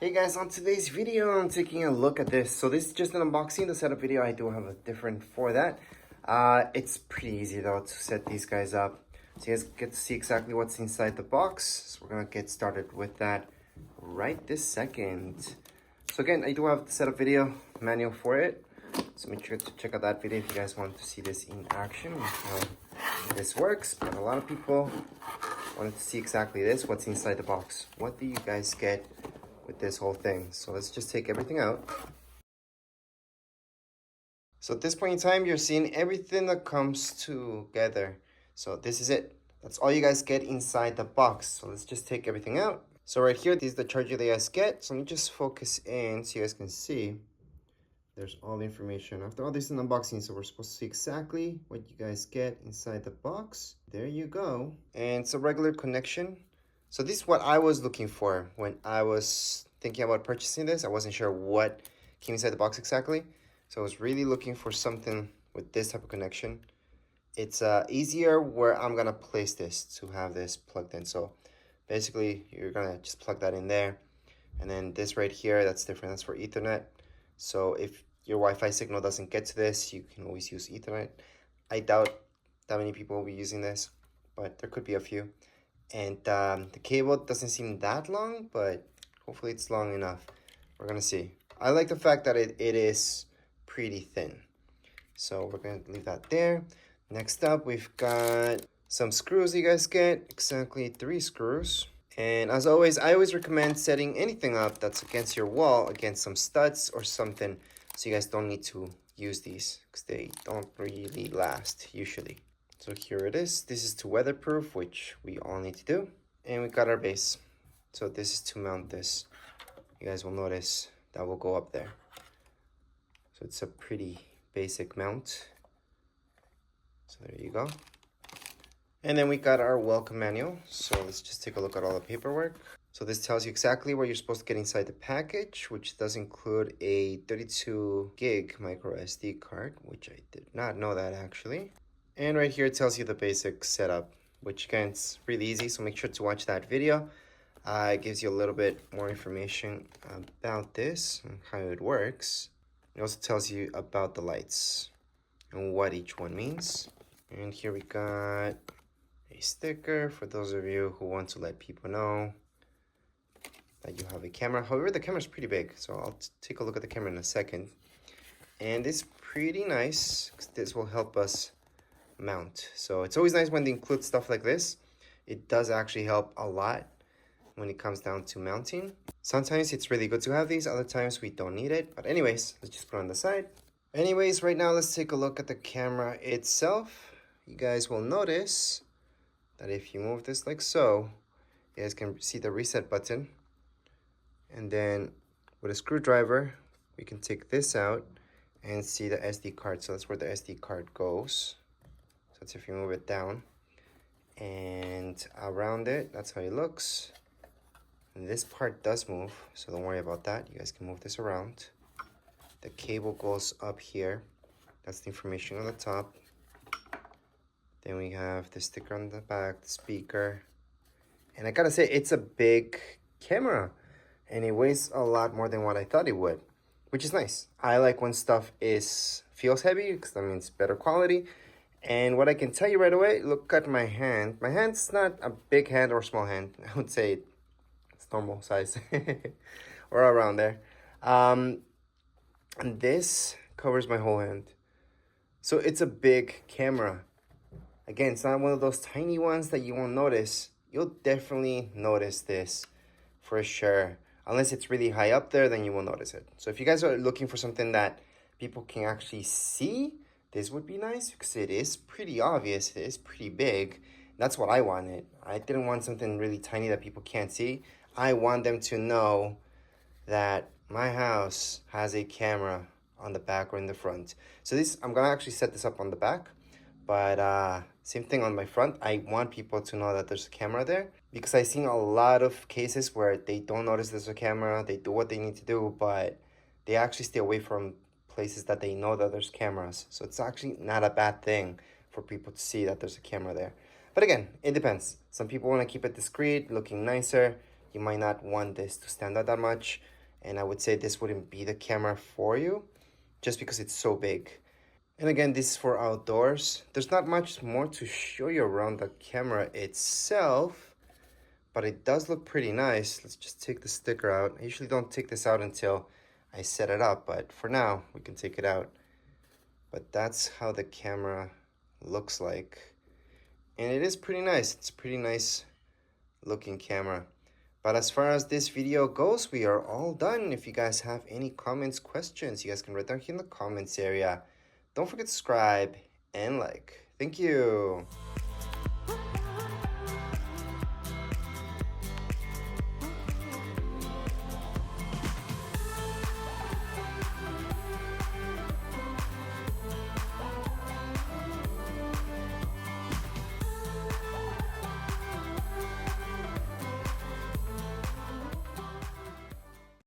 Hey guys, on today's video, I'm taking a look at this. So this is just an unboxing, the setup video. I do have a different for that. It's pretty easy though to set these guys up. So you guys get to see exactly what's inside the box. So we're gonna get started with that right this second. So again, I do have the setup video manual for it. So make sure to check out that video if you guys want to see this in action and how this works. But a lot of people wanted to see exactly this, what's inside the box. What do you guys get with this whole thing? So let's just take everything out. So at this point in time, you're seeing everything that comes together. So this is it. That's all you guys get inside the box. So let's just take everything out. So right here, this is the charger that you guys get. So let me just focus in so you guys can see. There's all the information. After all this in unboxing, so we're supposed to see exactly what you guys get inside the box. There you go. And it's a regular connection. So this is what I was looking for when I was thinking about purchasing this. I wasn't sure what came inside the box exactly. So I was really looking for something with this type of connection. It's easier where I'm gonna place this to have this plugged in. So basically you're gonna just plug that in there. And then this right here, that's different, that's for Ethernet. So if your Wi-Fi signal doesn't get to this, you can always use Ethernet. I doubt that many people will be using this, but there could be a few. And the cable doesn't seem that long, but hopefully it's long enough. We're gonna see. I like the fact that it is pretty thin. So we're gonna leave that there. Next up, we've got some screws you guys get, exactly 3 screws. And as always, I always recommend setting anything up that's against your wall, against some studs or something, so you guys don't need to use these, because they don't really last, usually. So here it is. This is to weatherproof, which we all need to do. And we got our base. So this is to mount this. You guys will notice that will go up there. So it's a pretty basic mount. So there you go. And then we got our welcome manual. So let's just take a look at all the paperwork. So this tells you exactly what you're supposed to get inside the package, which does include a 32 gig MicroSD card, which I did not know that actually. And right here it tells you the basic setup, which again, it's really easy, so make sure to watch that video. It gives you a little bit more information about this and how it works. It also tells you about the lights and what each one means. And here we got a sticker for those of you who want to let people know that you have a camera. However, the camera is pretty big, so I'll take a look at the camera in a second. And it's pretty nice, because this will help us mount. So it's always nice when they include stuff like this. It does actually help a lot when it comes down to mounting. Sometimes it's really good to have these, other times we don't need it. But anyways, let's just put it on the side. Anyways, right now let's take a look at the camera itself. You guys will notice that if you move this like so, you guys can see the reset button. And then with a screwdriver, we can take this out and see the SD card. So that's where the SD card goes. So that's if you move it down and around it, that's how it looks. And this part does move, so don't worry about that. You guys can move this around. The cable goes up here. That's the information on the top. Then we have the sticker on the back, the speaker. And I gotta say, it's a big camera and it weighs a lot more than what I thought it would, which is nice. I like when stuff feels heavy, because that means better quality. And what I can tell you right away, look at my hand. My hand's not a big hand or small hand. I would say it's normal size or around there. And this covers my whole hand. So it's a big camera. Again, it's not one of those tiny ones that you won't notice. You'll definitely notice this for sure. Unless it's really high up there, then you will notice it. So if you guys are looking for something that people can actually see, this would be nice, because it is pretty obvious. It is pretty big. That's what I wanted. I didn't want something really tiny that people can't see. I want them to know that my house has a camera on the back or in the front. So this, I'm gonna actually set this up on the back, but same thing on my front. I want people to know that there's a camera there, because I've seen a lot of cases where they don't notice there's a camera. They do what they need to do, but they actually stay away from places that they know that there's cameras. So it's actually not a bad thing for people to see that there's a camera there. But again, it depends. Some people want to keep it discreet, looking nicer. You might not want this to stand out that much. and I would say this wouldn't be the camera for you just because it's so big. And again, this is for outdoors. There's not much more to show you around the camera itself, but it does look pretty nice. Let's just take the sticker out. I usually don't take this out until I set it up, but for now we can take it out. But that's how the camera looks like, and it is pretty nice. It's a pretty nice looking camera. But as far as this video goes, we are all done. If you guys have any comments, questions, you guys can write down here in the comments area. Don't forget to subscribe and like. Thank you.